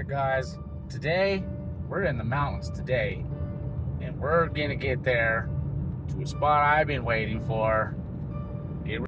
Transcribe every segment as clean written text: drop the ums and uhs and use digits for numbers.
right, guys, today we're in the mountains today, and we're gonna get there to a spot I've been waiting for. Get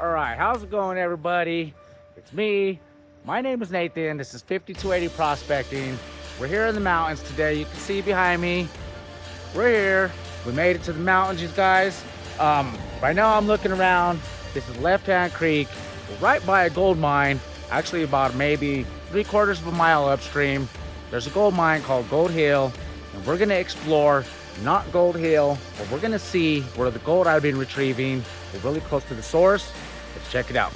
All right, how's it going, everybody? It's me. My name is Nathan. This is 5280 Prospecting. We're here in the mountains today. You can see behind me. We're here. We made it to the mountains, you guys. Right now I'm looking around. This is Left Hand Creek. We're right by a gold mine. Actually, about maybe 3/4 of a mile upstream. There's a gold mine called Gold Hill, and we're gonna explore, not Gold Hill, but we're gonna see where the gold I've been retrieving. We're really close to the source. Let's check it out.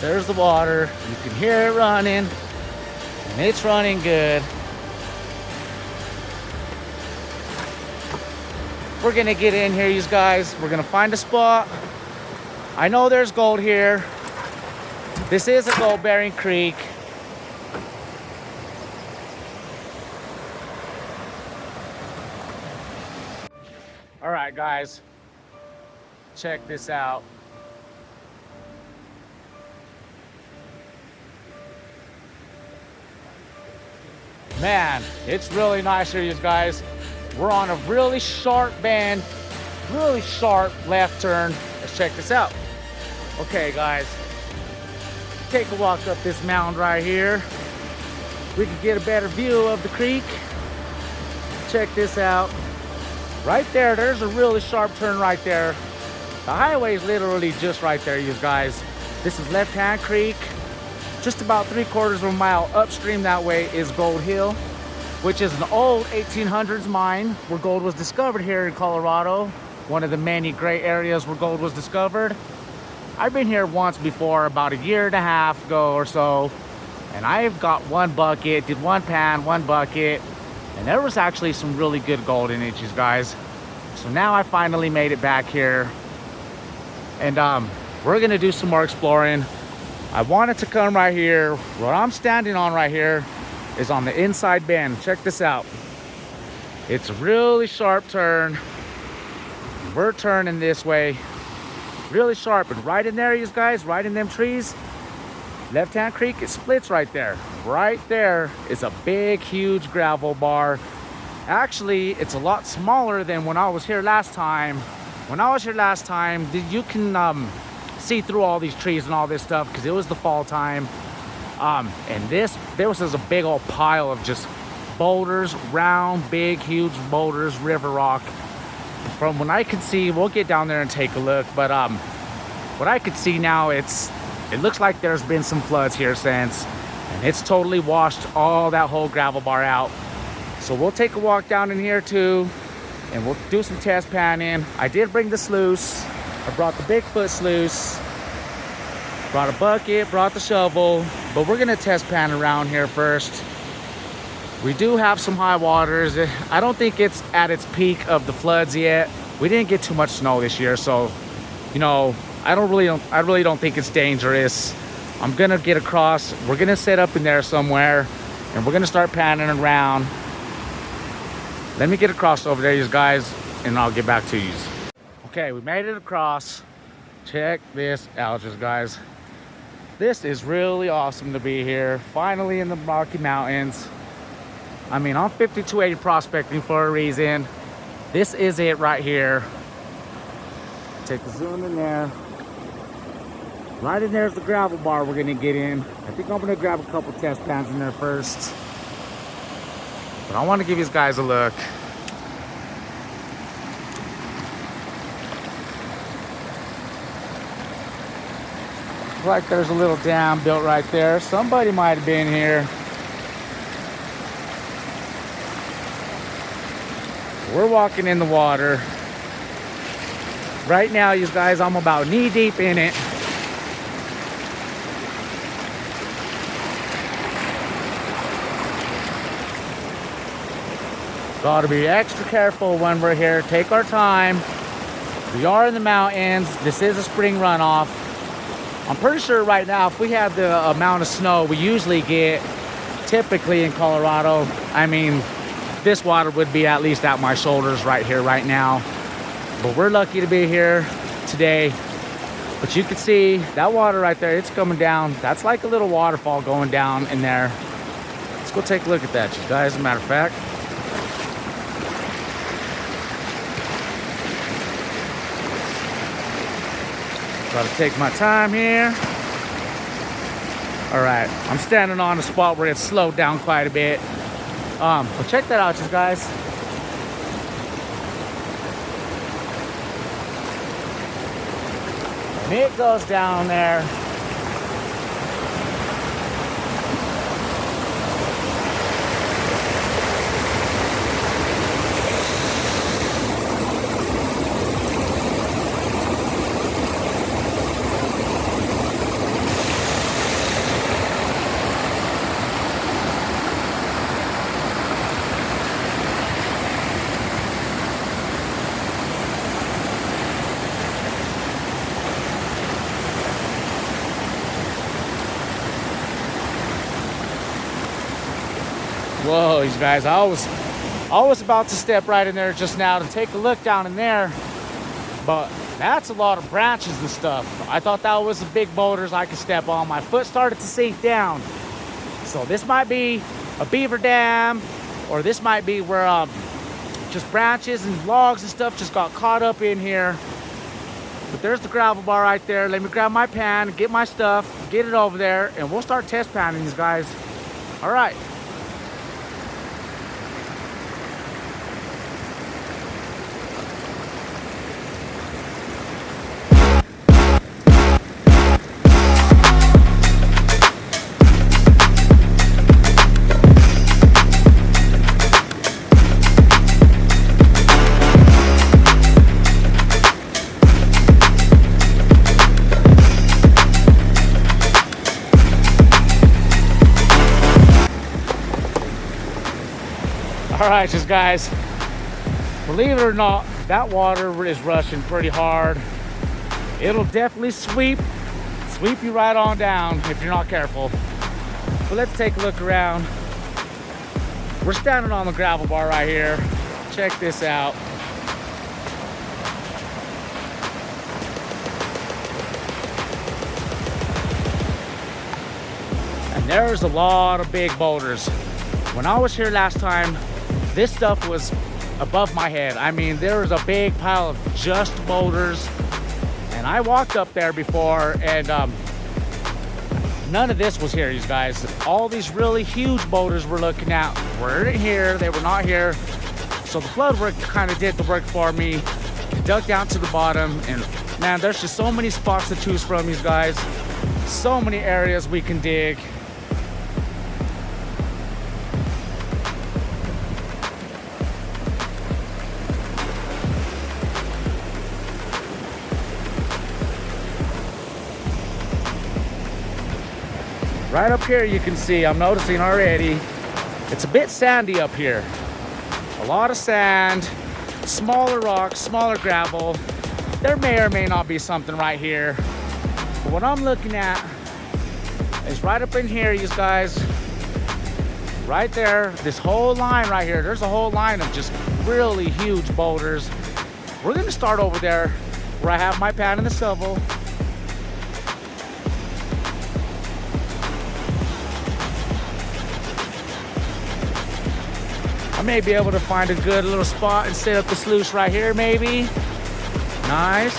There's the water. You can hear it running, and it's running good. We're gonna get in here, you guys. We're gonna find a spot. I know there's gold here. This is a gold-bearing creek. All right, guys, check this out. Man, it's really nice here, you guys. We're on a really sharp bend, really sharp left turn. Let's check this out. Okay, guys, take a walk up this mountain right here. We can get a better view of the creek. Check this out. Right there, there's a really sharp turn right there. The highway is literally just right there, you guys. This is Left Hand Creek. Just about 3/4 of a mile upstream that way is Gold Hill, which is an old 1800s mine where gold was discovered here in Colorado. One of the many great areas where gold was discovered. I've been here once before, about a year and a half ago or so, and I've got one bucket, did one pan, one bucket, and there was actually some really good gold in it, you guys. So now I finally made it back here, and we're gonna do some more exploring. I wanted to come right here. What I'm standing on right here is on the inside bend. Check this out. It's a really sharp turn. We're turning this way. Really sharp, and right in there, you guys, right in them trees, Left Hand Creek, it splits right there. Right there is a big, huge gravel bar. Actually, it's a lot smaller than when I was here last time. When I was here last time, you can see through all these trees and all this stuff because it was the fall time. And there was a big old pile of just boulders, round, big, huge boulders, river rock. From what I could see, we'll get down there and take a look, but what I could see now, it looks like there's been some floods here since, and it's totally washed all that whole gravel bar out. So we'll take a walk down in here too, and we'll do some test panning. I did bring the sluice. I brought the Bigfoot sluice, brought a bucket, brought the shovel, but we're gonna test pan around here first. We do have some high waters. I don't think it's at its peak of the floods yet. We didn't get too much snow this year, so you know, I really don't think it's dangerous. I'm gonna get across. We're gonna set up in there somewhere, and we're gonna start panning around. Let me get across over there, you guys, and I'll get back to you. Okay, we made it across. Check this out, you guys. This is really awesome to be here. Finally in the Rocky Mountains. I mean, I'm 5280 Prospecting for a reason. This is it right here. take the zoom in there. Right in there is the gravel bar we're gonna get in. I think I'm gonna grab a couple test pans in there first. But I wanna give these guys a look. Looks like there's a little dam built right there. Somebody might have been here. We're walking in the water. Right now, you guys, I'm about knee deep in it. Got to be extra careful when we're here. Take our time. We are in the mountains. This is a spring runoff. I'm pretty sure right now, if we had the amount of snow we usually get typically in Colorado, I mean, this water would be at least at my shoulders right here, right now. But we're lucky to be here today. But you can see that water right there, it's coming down. That's like a little waterfall going down in there. Let's go take a look at that, you guys, as a matter of fact. Gotta take my time here. All right, I'm standing on a spot where it's slowed down quite a bit. But check that out, you guys. And it goes down there. Whoa, you guys, I was about to step right in there just now to take a look down in there, but that's a lot of branches and stuff. I thought that was the big boulders I could step on. My foot started to sink down. So this might be a beaver dam, or this might be where just branches and logs and stuff just got caught up in here. But there's the gravel bar right there. Let me grab my pan, get my stuff, get it over there, and we'll start test panning these guys. All right. All right, just guys, believe it or not, that water is rushing pretty hard. It'll definitely sweep you right on down if you're not careful. But let's take a look around. We're standing on the gravel bar right here. Check this out. And there's a lot of big boulders. When I was here last time, this stuff was above my head. I mean, there was a big pile of just boulders, and I walked up there before, and none of this was here, you guys. All these really huge boulders we're looking at weren't here. They were not here. So the flood work kind of did the work for me. Dug down to the bottom, and man, there's just so many spots to choose from, you guys. So many areas we can dig. Right up here you can see, I'm noticing already, it's a bit sandy up here. A lot of sand, smaller rocks, smaller gravel. There may or may not be something right here. But what I'm looking at is right up in here, you guys. Right there, this whole line right here. There's a whole line of just really huge boulders. We're gonna start over there where I have my pan and the shovel. I may be able to find a good little spot and set up the sluice right here, maybe. Nice.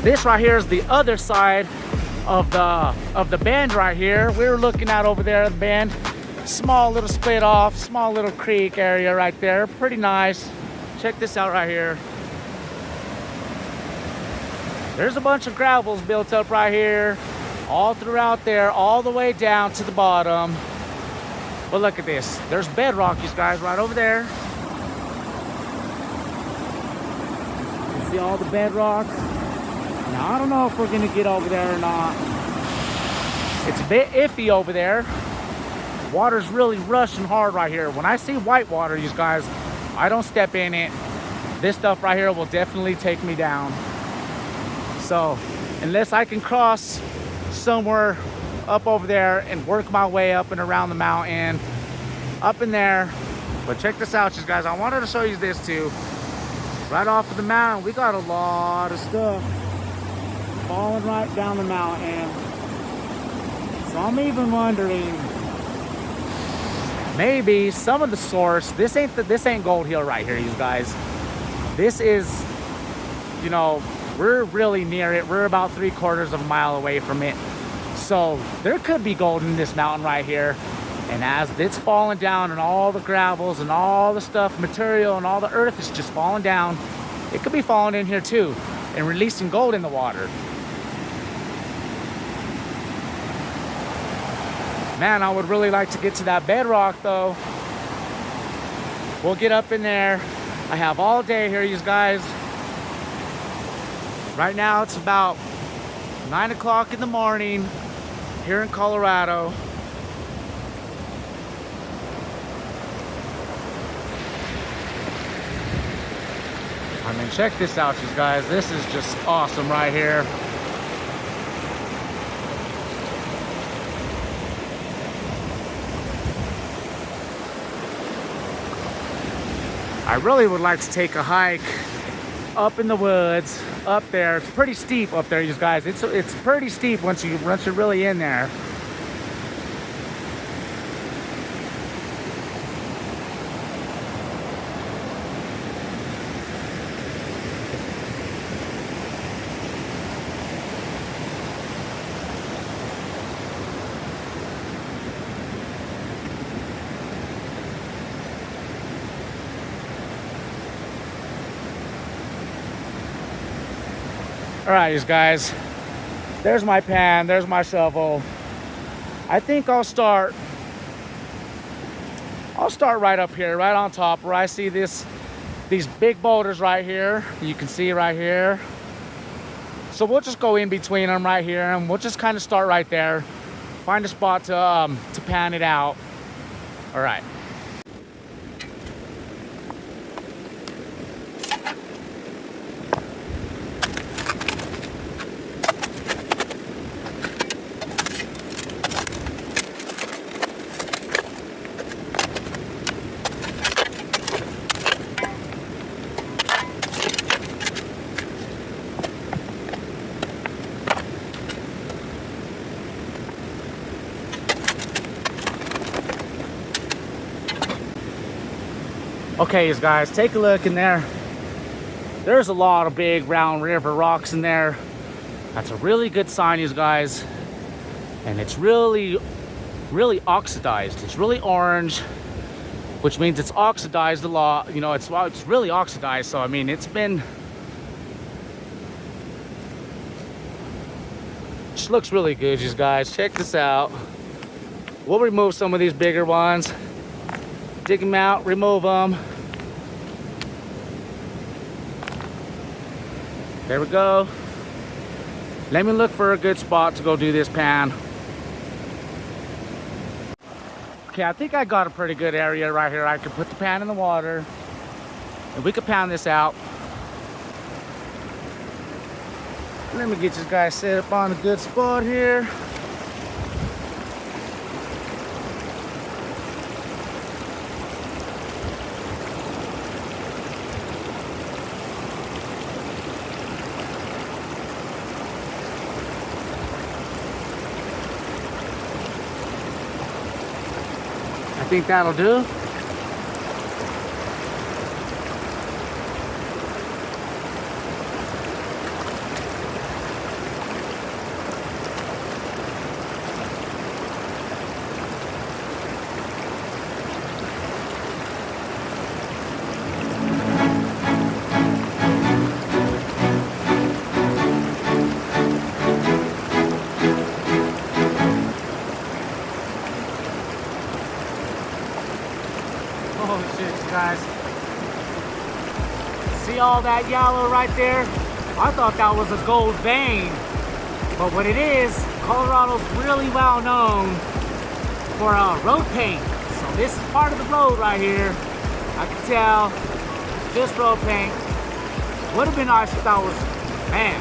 This right here is the other side of the bend right here. We're looking at over there, the bend. Small little split off, small little creek area right there. Pretty nice. Check this out right here. There's a bunch of gravels built up right here, all throughout there, all the way down to the bottom. But look at this. There's bedrock, you guys, right over there. You see all the bedrock? Now, I don't know if we're gonna get over there or not. It's a bit iffy over there. Water's really rushing hard right here. When I see white water, you guys, I don't step in it. This stuff right here will definitely take me down. So, unless I can cross somewhere up over there and work my way up and around the mountain, up in there. But check this out, you guys. I wanted to show you this too. Right off of the mountain, we got a lot of stuff falling right down the mountain. So I'm even wondering, maybe some of the source, this ain't Gold Hill right here, you guys. This is, you know, we're really near it. We're about 3/4 of a mile away from it. So there could be gold in this mountain right here. And as it's falling down and all the gravels and all the stuff, material and all the earth is just falling down, it could be falling in here too and releasing gold in the water. Man, I would really like to get to that bedrock though. We'll get up in there. I have all day here, you guys. Right now it's about 9 o'clock in the morning here in Colorado. I mean, check this out, you guys. This is just awesome right here. I really would like to take a hike up in the woods, up there. It's pretty steep up there, you guys. It's pretty steep once you're really in there. All right, you guys, there's my pan, there's my shovel. I think I'll start right up here, right on top where I see these big boulders right here. You can see right here. So we'll just go in between them right here and we'll just kind of start right there. Find a spot to pan it out. All right. Okay, guys, take a look in there. There's a lot of big round river rocks in there. That's a really good sign, you guys. And it's really oxidized. It's really orange, which means it's oxidized a lot. You know, it's really oxidized. So I mean, just looks really good, you guys. Check this out. We'll remove some of these bigger ones. Dig them out, remove them. There we go. Let me look for a good spot to go do this pan. Okay, I think I got a pretty good area right here. I could put the pan in the water and we could pan this out. Let me get this guy set up on a good spot here. I think that'll do. Holy shit, guys. See all that yellow right there? I thought that was a gold vein. But what it is, Colorado's really well known for road paint. So this is part of the road right here. I can tell, just road paint. Would have been nice if that was, man.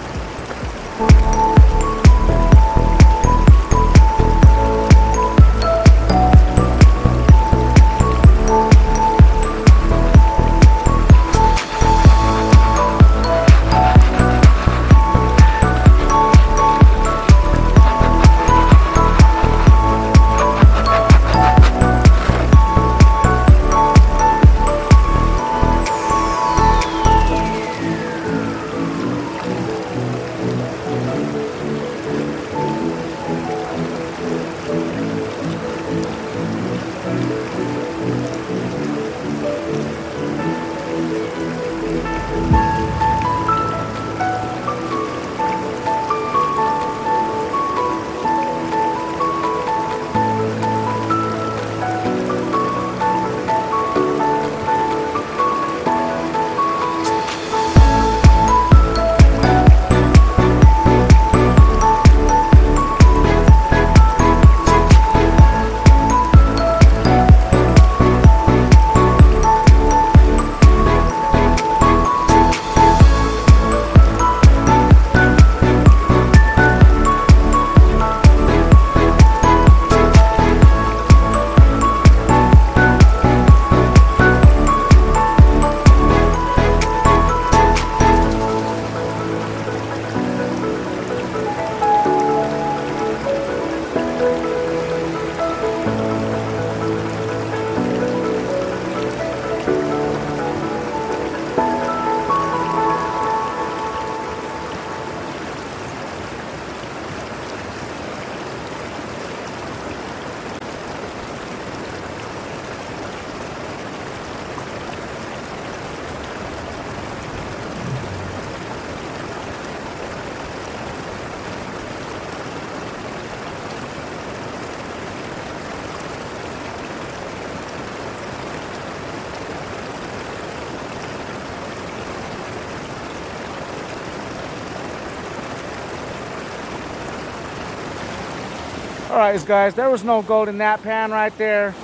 All right, guys, there was no gold in that pan right there.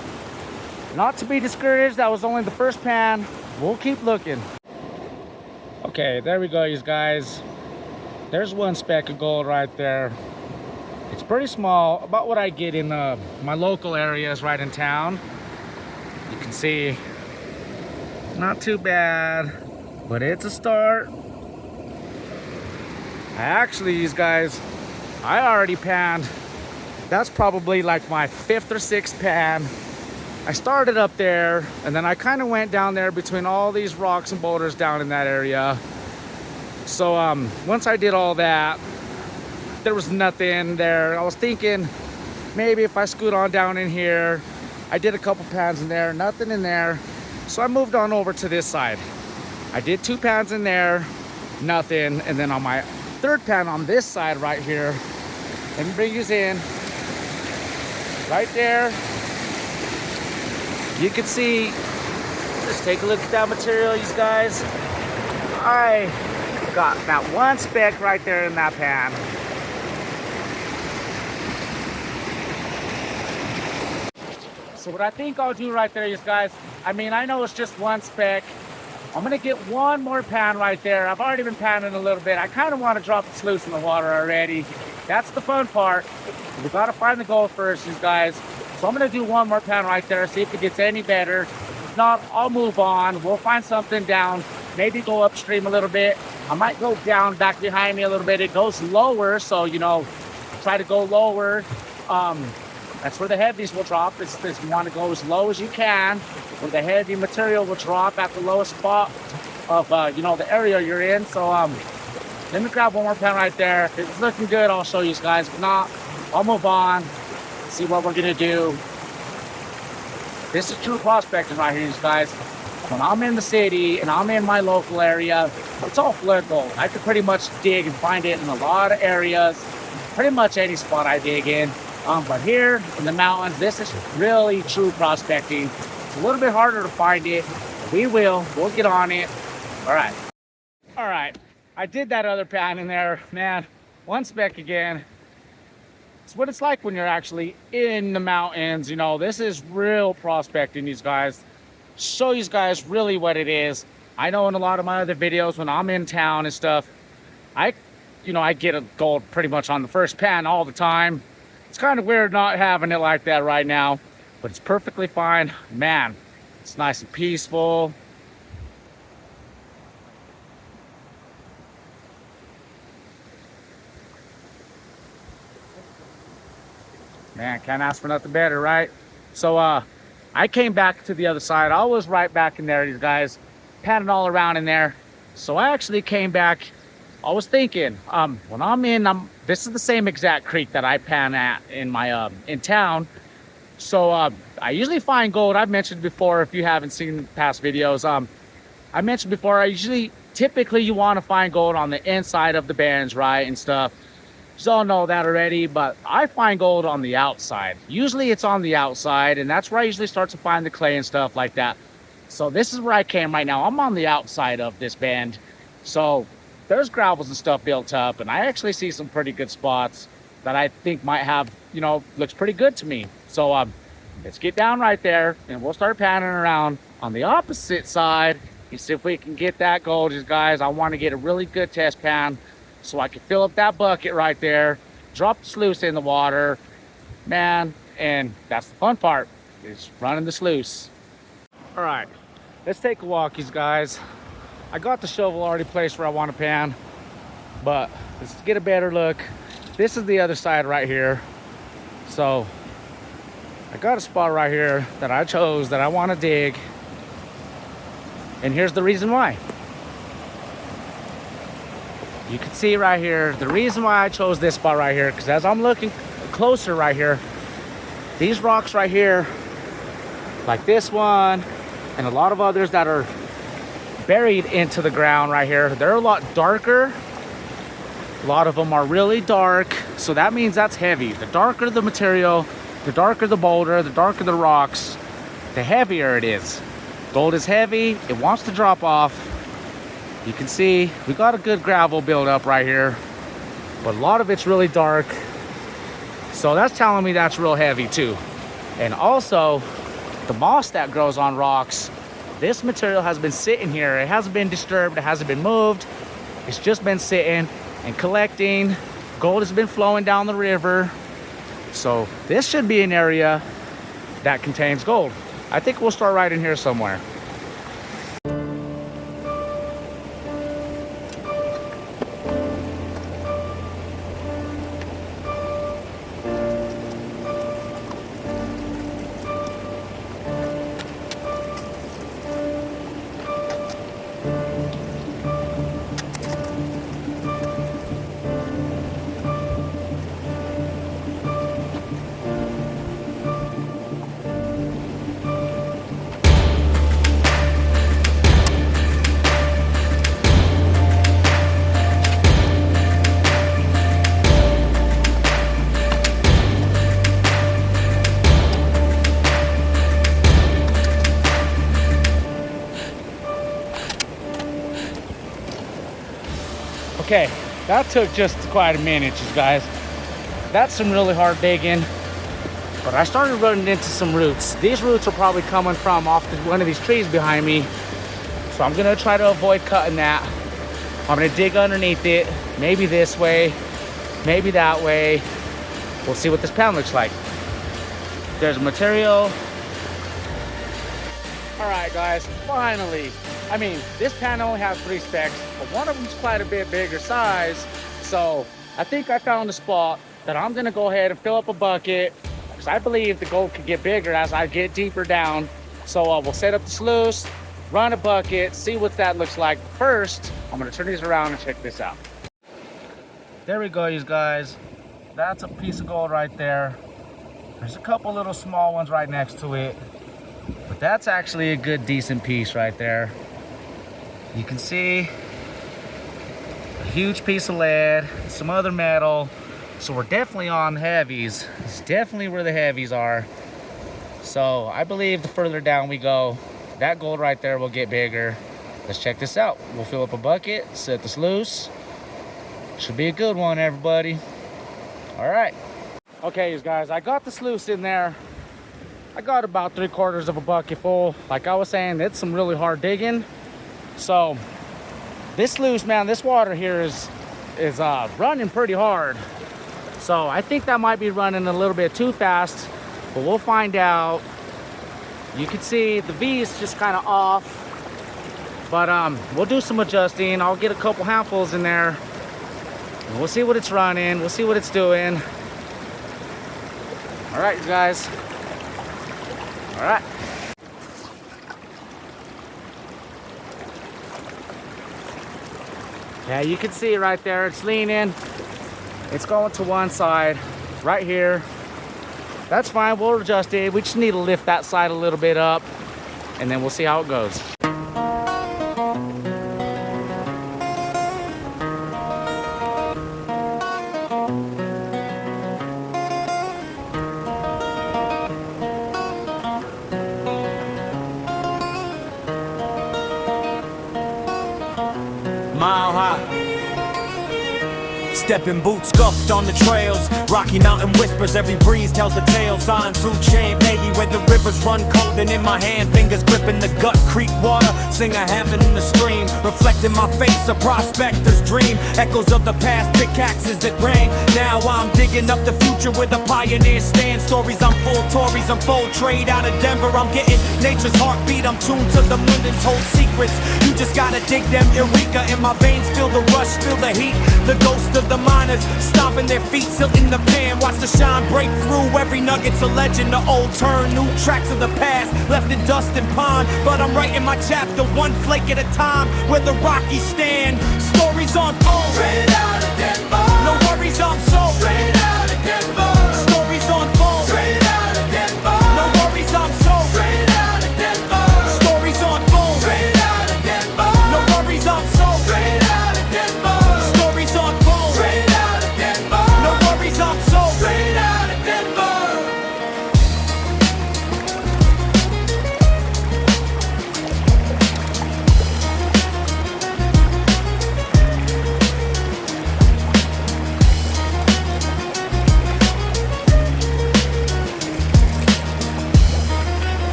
Not to be discouraged, that was only the first pan. We'll keep looking. Okay, there we go, you guys. There's one speck of gold right there. It's pretty small, about what I get in my local areas right in town. You can see, not too bad, but it's a start. Actually, you guys, I already panned. That's probably like my 5th or 6th pan. I started up there, and then I kind of went down there between all these rocks and boulders down in that area. So once I did all that, there was nothing there. I was thinking maybe if I scoot on down in here. I did a couple pans in there, nothing in there. So I moved on over to this side. I did 2 pans in there, nothing. And then on my 3rd pan on this side right here, let me bring you in. Right there, you can see, just take a look at that material, you guys. I got that one speck right there in that pan. So what I think I'll do right there, you guys, I mean, I know it's just one speck. I'm gonna get one more pan right there. I've already been panning a little bit. I kind of want to drop the sluice in the water already. That's the fun part. We gotta find the gold first, you guys. So I'm gonna do one more pan right there, see if it gets any better. If not, I'll move on. We'll find something down, maybe go upstream a little bit. I might go down back behind me a little bit. It goes lower, so you know, try to go lower. That's where the heavies will drop. You want to go as low as you can, where the heavy material will drop at the lowest spot of you know, the area you're in. So let me grab one more pan right there. If it's looking good, I'll show you guys. If not, I'll move on, see what we're gonna do. This is true prospecting right here, you guys. When I'm in the city and I'm in my local area, it's all flood gold. I could pretty much dig and find it in a lot of areas, pretty much any spot I dig in. But here in the mountains, this is really true prospecting. a little bit harder to find it. We'll get on it. All right, I did that other pan in there, man. One speck again. It's what it's like when you're actually in the mountains. You know, this is real prospecting, these guys. Show you guys really what it is. I know in a lot of my other videos when I'm in town and stuff, I get a gold pretty much on the first pan all the time. It's kind of weird not having it like that right now, but it's perfectly fine. Man, it's nice and peaceful. Man, can't ask for nothing better, right? So I came back to the other side. I was right back in there, these guys, panning all around in there. So I actually came back. I was thinking, when this is the same exact creek that I pan at in my in town. So I usually find gold. I've mentioned before, if you haven't seen past videos, I mentioned before, typically you want to find gold on the inside of the bends, right, and stuff. You all know that already, but I find gold on the outside. Usually it's on the outside, and that's where I usually start to find the clay and stuff like that. So this is where I came right now. I'm on the outside of this bend. So there's gravels and stuff built up, and I actually see some pretty good spots that I think might have, looks pretty good to me. So let's get down right there, and we'll start panning around on the opposite side and see if we can get that gold, guys. I want to get a really good test pan so I can fill up that bucket right there, drop the sluice in the water, man, and that's the fun part, is running the sluice. All right, let's take a walk, guys. I got the shovel already placed where I want to pan, but let's get a better look. This is the other side right here. So I got a spot right here that I chose that I want to dig, and here's the reason why. You can see right here, the reason why I chose this spot right here, because as I'm looking closer right here, these rocks right here, like this one, and a lot of others that are buried into the ground right here, they're a lot darker. A lot of them are really dark, so that means that's heavy. The darker the material, the darker the boulder, the darker the rocks, the heavier it is. Gold is heavy, it wants to drop off. You can see we got a good gravel buildup right here, but a lot of it's really dark. So that's telling me that's real heavy too. And also the moss that grows on rocks, this material has been sitting here. It hasn't been disturbed, it hasn't been moved. It's just been sitting and collecting. Gold has been flowing down the river. So this should be an area that contains gold. I think we'll start right in here somewhere. Okay, that took just quite a minute, you guys. That's some really hard digging, but I started running into some roots. These roots are probably coming from off one of these trees behind me, so I'm gonna try to avoid cutting that. I'm gonna dig underneath it, maybe this way, maybe that way. We'll see what this pan looks like. There's material. All right, guys, finally. I mean, this pan only has 3 specks, but one of them's quite a bit bigger size. So I think I found a spot that I'm gonna go ahead and fill up a bucket, because I believe the gold could get bigger as I get deeper down. So we'll set up the sluice, run a bucket, see what that looks like. First, I'm gonna turn these around and check this out. There we go, you guys. That's a piece of gold right there. There's a couple little small ones right next to it, but that's actually a good, decent piece right there. You can see a huge piece of lead, some other metal. So we're definitely on heavies. It's definitely where the heavies are. So I believe the further down we go, that gold right there will get bigger. Let's check this out. We'll fill up a bucket, set the sluice. Should be a good one, everybody. All right. Okay, you guys, I got the sluice in there. I got about 3/4 of a bucket full. Like I was saying, it's some really hard digging. So this sluice, man, this water here is running pretty hard. So I think that might be running a little bit too fast, but we'll find out. You can see the V is just kind of off, but we'll do some adjusting. I'll get a couple handfuls in there. We'll see what it's running. We'll see what it's doing. All right, you guys. All right. Yeah, you can see right there, it's leaning. It's going to one side, right here. That's fine, we'll adjust it. We just need to lift that side a little bit up, and then we'll see how it goes. Mile high. Stepping boots scuffed on the trails. Rocky Mountain whispers, every breeze tells the tale. Sign 2 Chain, Peggy, where the rivers run cold. And in my hand, fingers gripping the gut creek water. Sing a Hammond in the stream, reflecting my face, a prospector's dream. Echoes of the past, pickaxes that rang. Now I'm digging up the future where the pioneers stand. Stories, I'm full Tories, I'm full trade out of Denver. I'm getting nature's heartbeat, I'm tuned to the millions, hold secrets. You just gotta dig them, Eureka. In my veins, feel the rush, feel the heat. The ghost of the miners, stomping their feet, still in the pan. Watch the shine break through, every nugget's a legend. The old turn, new tracks of the past, left in dust and pond. But I'm writing my chapter, one flake at a time, where the Rockies stand. Stories unfold, straight out of Denver. No worries, I'm sold, straight out of Denver. Stories unfold, straight out of Denver. No worries, I'm sold, straight out of Denver. Stories unfold, straight out of Denver. No worries, I'm sold, straight out of Denver. Stories unfold, straight out of Denver. No worries, I'm sold, straight out of Denver.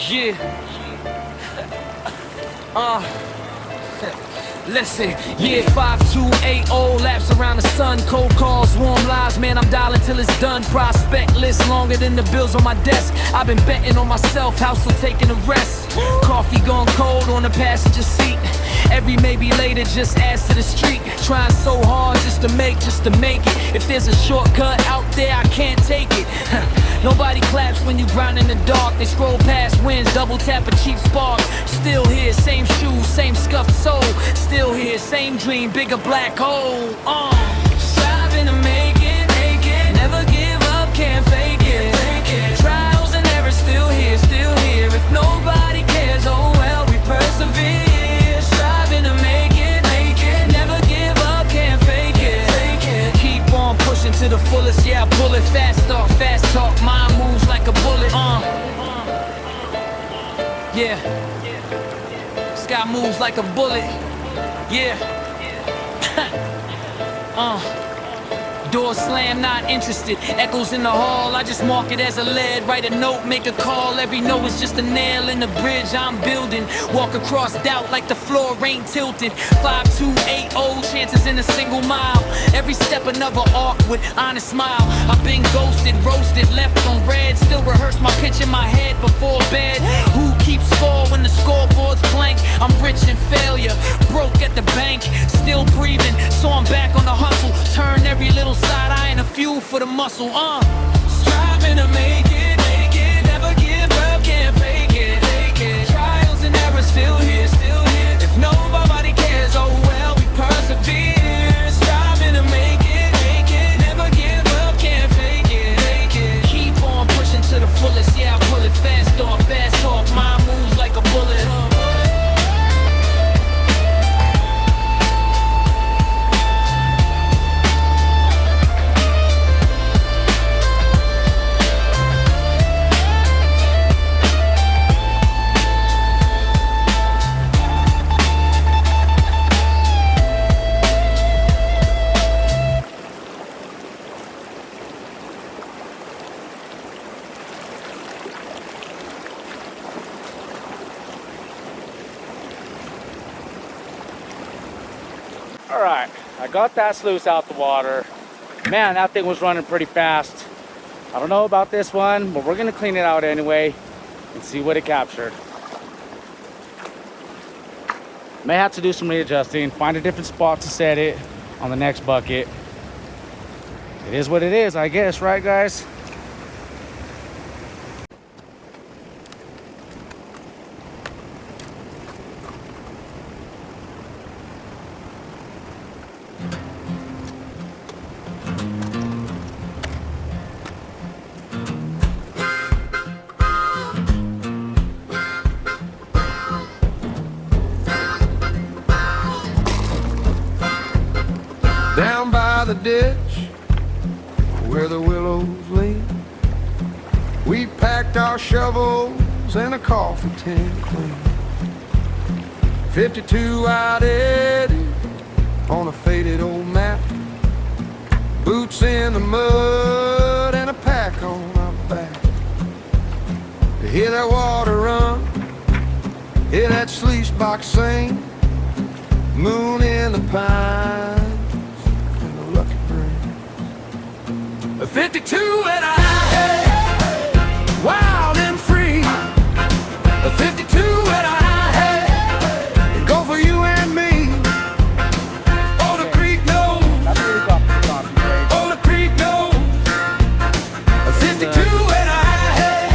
Yeah. Listen, yeah, 5280 laps around the sun. Cold calls, warm lies, man, I'm dialing till it's done. Prospect list longer than the bills on my desk. I've been betting on myself, house still taking a rest. Coffee gone cold on the passenger seat. Every maybe later just adds to the street. Trying so hard just to make it. If there's a shortcut out there, I can't take it. Nobody claps when you grind in the dark. They scroll past wins, double tap a cheap spark. Still here, same shoes, same scuffed soul. Still here, same dream, bigger black hole. Striving to make it, never give up, can't fake it. Trials and errors, still here, still here. If nobody cares, oh well, we persevere. Striving to make it, never give up, can't fake it. Keep on pushing to the fullest, yeah, I pull it. Fast talk, mind moves like a bullet. Yeah. Sky moves like a bullet. Yeah. Door slam, not interested. Echoes in the hall, I just mark it as a lead. Write a note, make a call. Every note is just a nail in the bridge I'm building. Walk across doubt like the floor ain't tilted. 5280, chances in a single mile. Every step another arc with honest smile. I've been ghosted, roasted, left on red. Still rehearse my pitch in my head before bed. Who keeps score when the scoreboard's blank? I'm rich in failure, broke at the bank. Still breathing, so I'm back on the hustle. Turn every little side eye and a fuel for the muscle. Striving to make it, never give up, can't fake it. Trials and errors, still here, still here. If nobody cares, oh well, we persevere. Striving to make it, never give up, can't fake it. Keep on pushing to the fullest. All right, I got that sluice out the water. Man, that thing was running pretty fast. I don't know about this one, but we're gonna clean it out anyway and see what it captured. May have to do some readjusting, find a different spot to set it on the next bucket. It is what it is, I guess, right guys? Down by the ditch where the willows lean, we packed our shovels and a coffee tin clean. 52 out Eddie on a faded old map, boots in the mud and a pack on our back. To hear that water run, hear that sluice box sing, moon in the pines, 52 and I, hey, wild and free. 52 and I, hey, go for you and me. Oh, the creek knows. Oh, the creek knows. 52 and I, hey,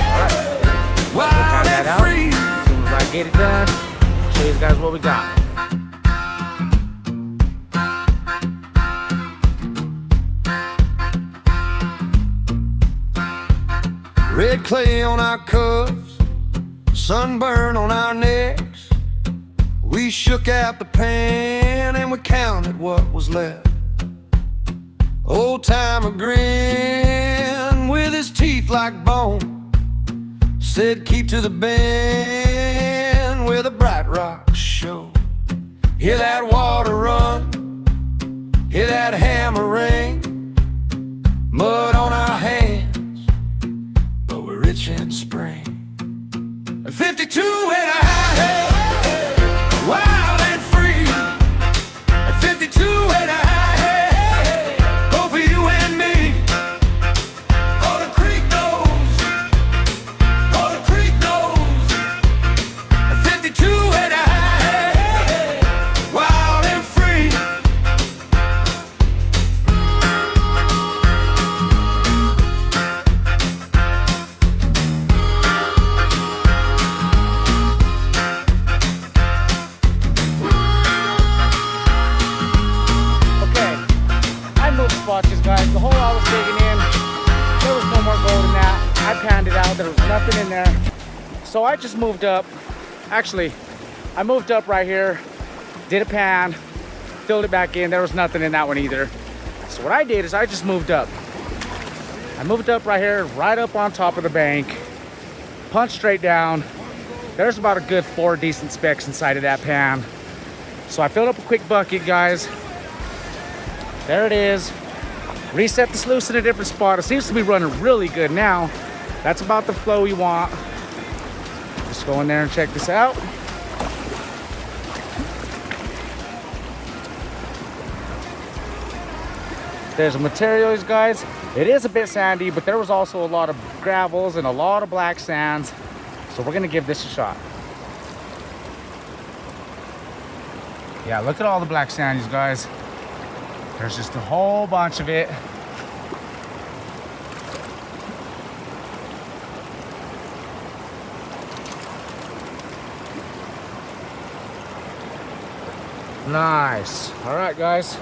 wild and free. As soon as I get it done, I'll show you guys what we got. Red clay on our cuffs, sunburn on our necks. We shook out the pan and we counted what was left. Old timer grin with his teeth like bone, said keep to the bend where the bright rocks show. Hear that water run, hear that hammer ring, mud on our hands, rich in spring. 52 and a high, wild and free. 52 and a high, go for you and me. Oh, the creek knows. Oh, the creek knows. 52 and a high, wild and free. Watches, guys. The hole I was digging in, there was no more gold in that. I panned it out. There was nothing in there. So I just moved up. Actually, I moved up right here, did a pan, filled it back in. There was nothing in that one either. So what I did is I just moved up. I moved up right here, right up on top of the bank, punched straight down. There's about a good 4 decent specks inside of that pan. So I filled up a quick bucket, guys. There it is. Reset the sluice in a different spot. It seems to be running really good now. That's about the flow we want. Just go in there and check this out. There's the materials, guys. It is a bit sandy, but there was also a lot of gravels and a lot of black sands. So we're gonna give this a shot. Yeah, look at all the black sandies, guys. There's just a whole bunch of it. Nice. All right, guys.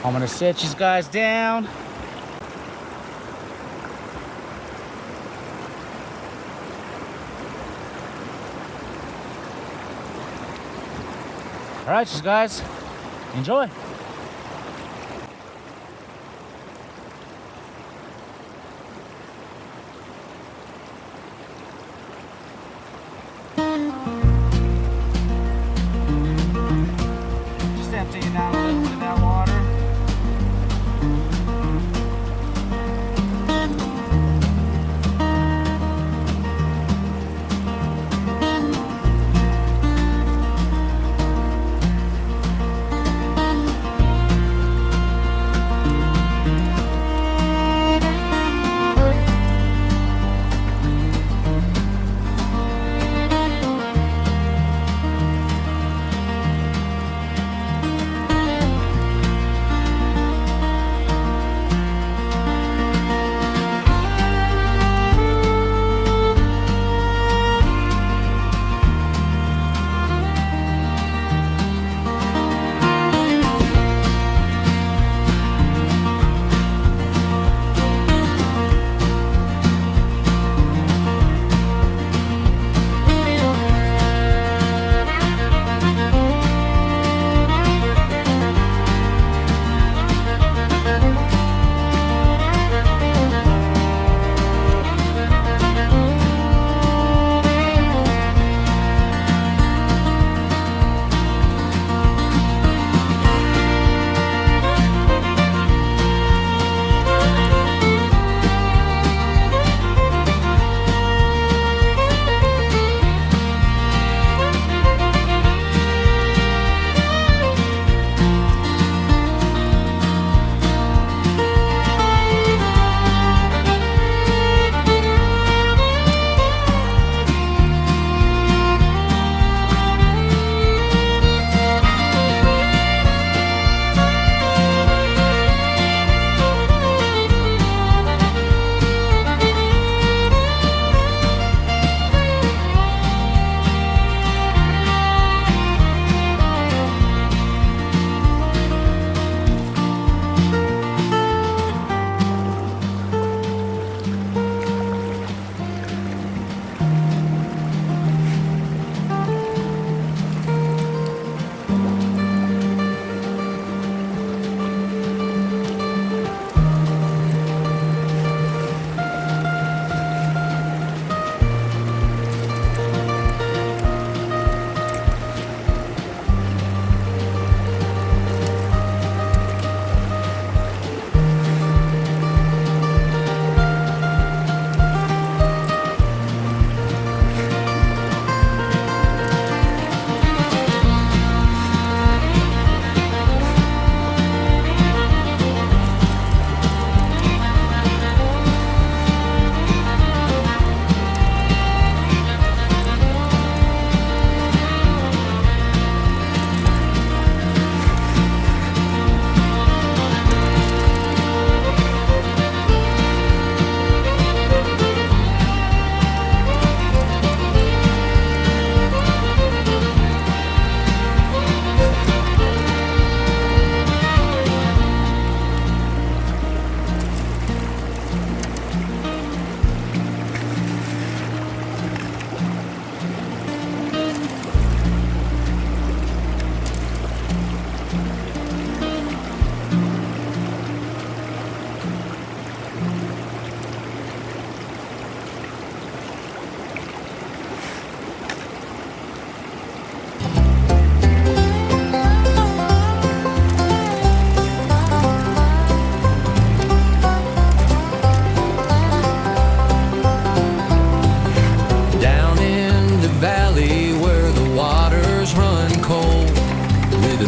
I'm gonna set you guys down. All right, you guys. Enjoy.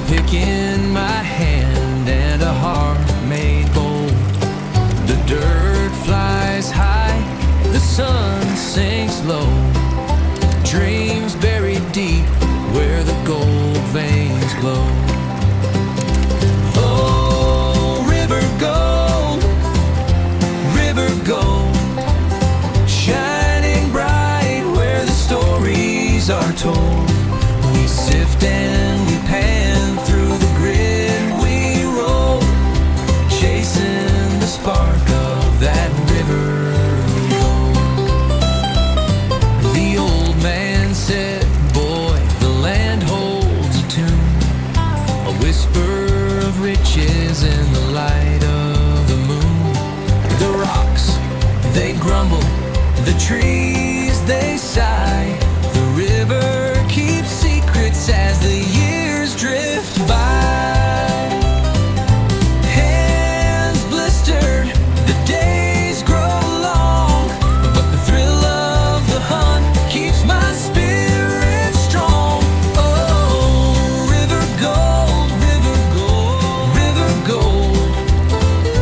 pick in my hand and a heart made bold. The dirt flies high, the sun sinks low. Dreams buried deep where the gold veins glow. Oh, river gold, shining bright where the stories are told. We sift and we pan through the grid we roll, chasing the spark of that river gold. The old man said, boy, the land holds a tune, a whisper of riches in the light of the moon. The rocks, they grumble, the trees, they sigh. The river keeps secrets as the years drift by. Hands blistered, the days grow long, but the thrill of the hunt keeps my spirit strong. Oh, river gold,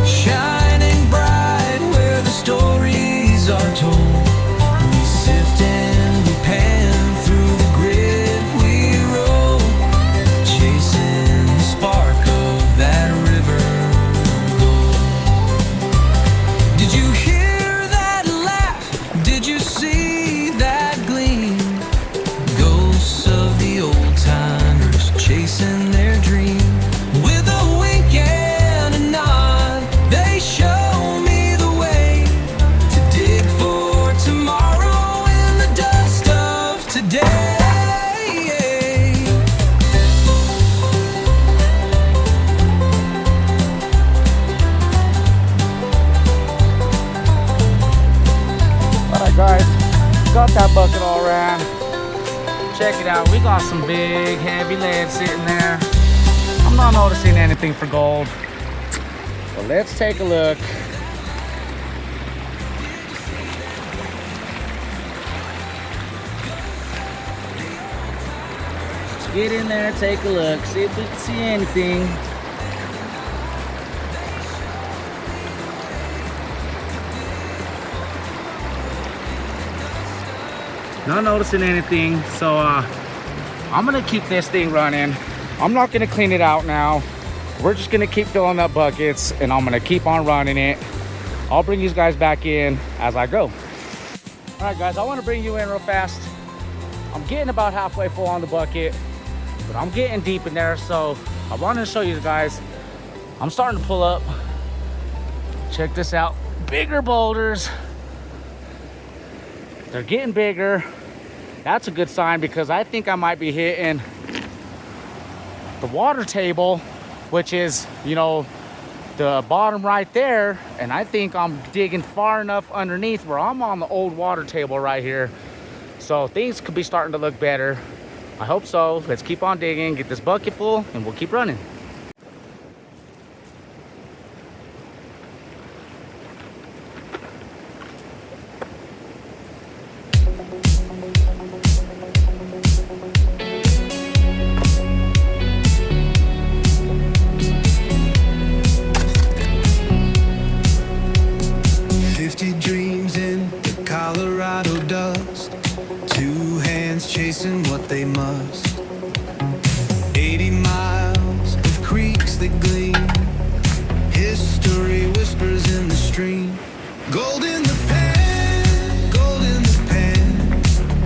shining bright where the stories are told. We sift and we pan through the grid we roll, chasing the spark of that river gold. Did you hear that laugh? Did you see that gleam? Ghosts of the old timers chasing their dream. With a wink and a nod, they show me the way to dig for tomorrow in the dust of today. Alright guys, got that bucket all ran. Check it out, we got some big heavy lead sitting there. I'm not noticing anything for gold. So let's take a look. Let's get in there, take a look, see if we can see anything. Not noticing anything, so I'm gonna keep this thing running. I'm not gonna clean it out now. We're just gonna keep filling up buckets and I'm gonna keep on running it. I'll bring you guys back in as I go. All right guys, I wanna bring you in real fast. I'm getting about halfway full on the bucket, but I'm getting deep in there, so I wanted to show you guys. I'm starting to pull up. Check this out, bigger boulders. They're getting bigger. That's a good sign because I think I might be hitting the water table, which is, you know, the bottom right there. And I think I'm digging far enough underneath where I'm on the old water table right here. So things could be starting to look better. I hope so. Let's keep on digging, get this bucket full, and we'll keep running. Chasing what they must. 80 miles of creeks that gleam. History whispers in the stream. Gold in the pan, gold in the pan.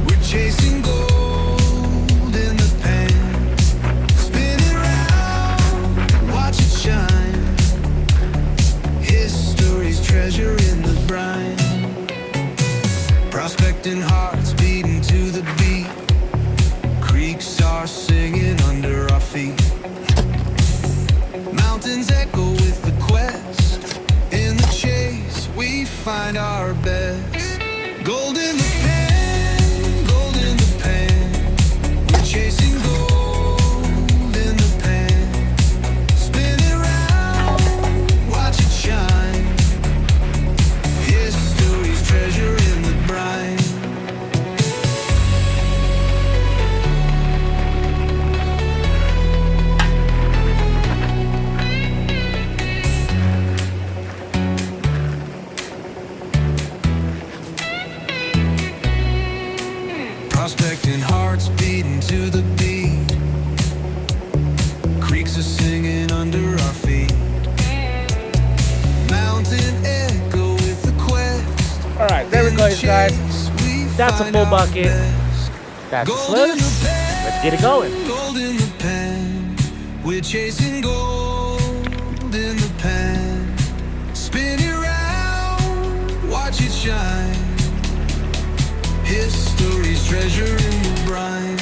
We're chasing gold in the pan. Spin it round, watch it shine. History's treasure in the brine. Prospecting hearts beating to the beat. Creeks are singing under our feet. Mountains echo with the quest. In the chase we find our anyways, guys, that's a full bucket. That's the sluice. Let's get it going. Gold in the pan, we're chasing gold in the pan. Spin it round, watch it shine. History's treasure in the brine.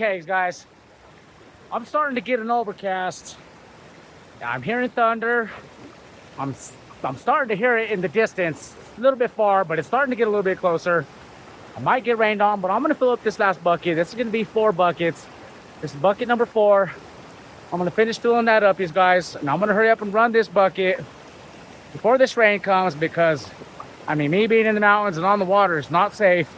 Okay, guys, I'm starting to get an overcast. I'm hearing thunder. I'm starting to hear it in the distance, a little bit far, but it's starting to get a little bit closer. I might get rained on, but I'm gonna fill up this last bucket. This is gonna be 4 buckets. This is bucket number 4. I'm gonna finish filling that up, you guys, and I'm gonna hurry up and run this bucket before this rain comes, because I mean, me being in the mountains and on the water is not safe.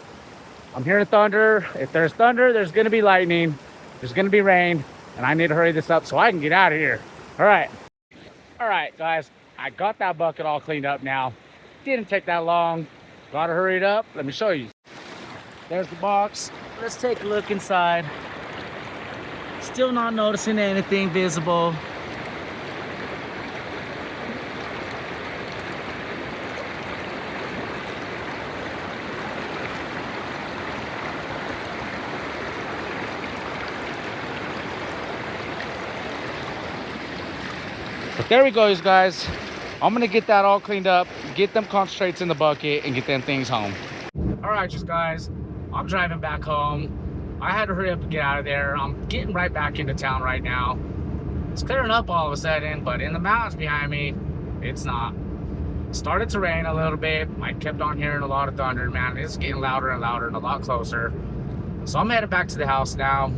I'm hearing thunder. If there's thunder, there's gonna be lightning, there's gonna be rain, and I need to hurry this up so I can get out of here. All right, guys, I got that bucket all cleaned up now. Didn't take that long. Gotta hurry it up. Let me show you. There's the box. Let's take a look inside. Still not noticing anything visible. But there we go, you guys. I'm gonna get that all cleaned up, get them concentrates in the bucket, and get them things home. All right, just guys, I'm driving back home. I had to hurry up and get out of there. I'm getting right back into town right now. It's clearing up all of a sudden, but in the mountains behind me, it's not. It started to rain a little bit. I kept on hearing a lot of thunder, man. It's getting louder and louder and a lot closer. So I'm headed back to the house now.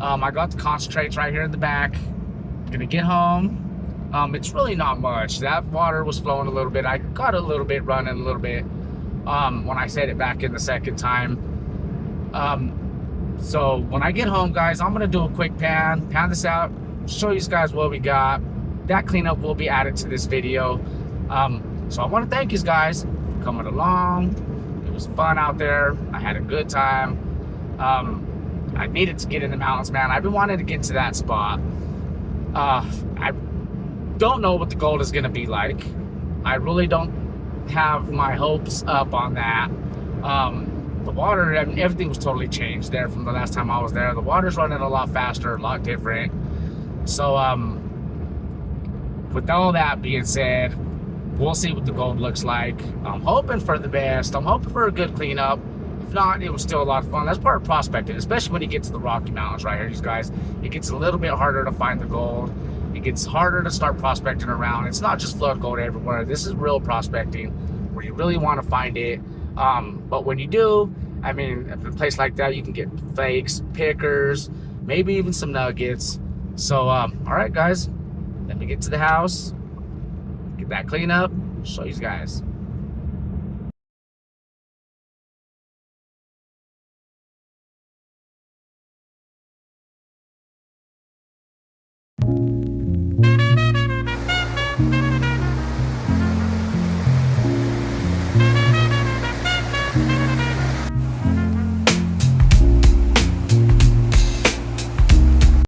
I got the concentrates right here in the back. I'm gonna get home. It's really not much. That water was flowing a little bit. I got a little bit running a little bit when I set it back in the second time. So when I get home, guys, I'm gonna do a quick pan this out, show you guys what we got. That cleanup will be added to this video. So I want to thank you guys for coming along. It was fun out there. I had a good time. I needed to get in the mountains, man. I've been wanting to get to that spot. I don't know what the gold is gonna be like. I really don't have my hopes up on that. The water, I mean, everything was totally changed there from the last time I was there. The water's running a lot faster, a lot different. So with all that being said, we'll see what the gold looks like. I'm hoping for the best. I'm hoping for a good cleanup. If not, it was still a lot of fun. That's part of prospecting, especially when you get to the Rocky Mountains right here, these guys. It gets a little bit harder to find the gold. It gets harder to start prospecting around. It's not just flood gold everywhere. This is real prospecting where you really want to find it. But when you do, I mean, at a place like that, you can get fakes, pickers, maybe even some nuggets. So, all right, guys, let me get to the house, get that clean up, show you guys.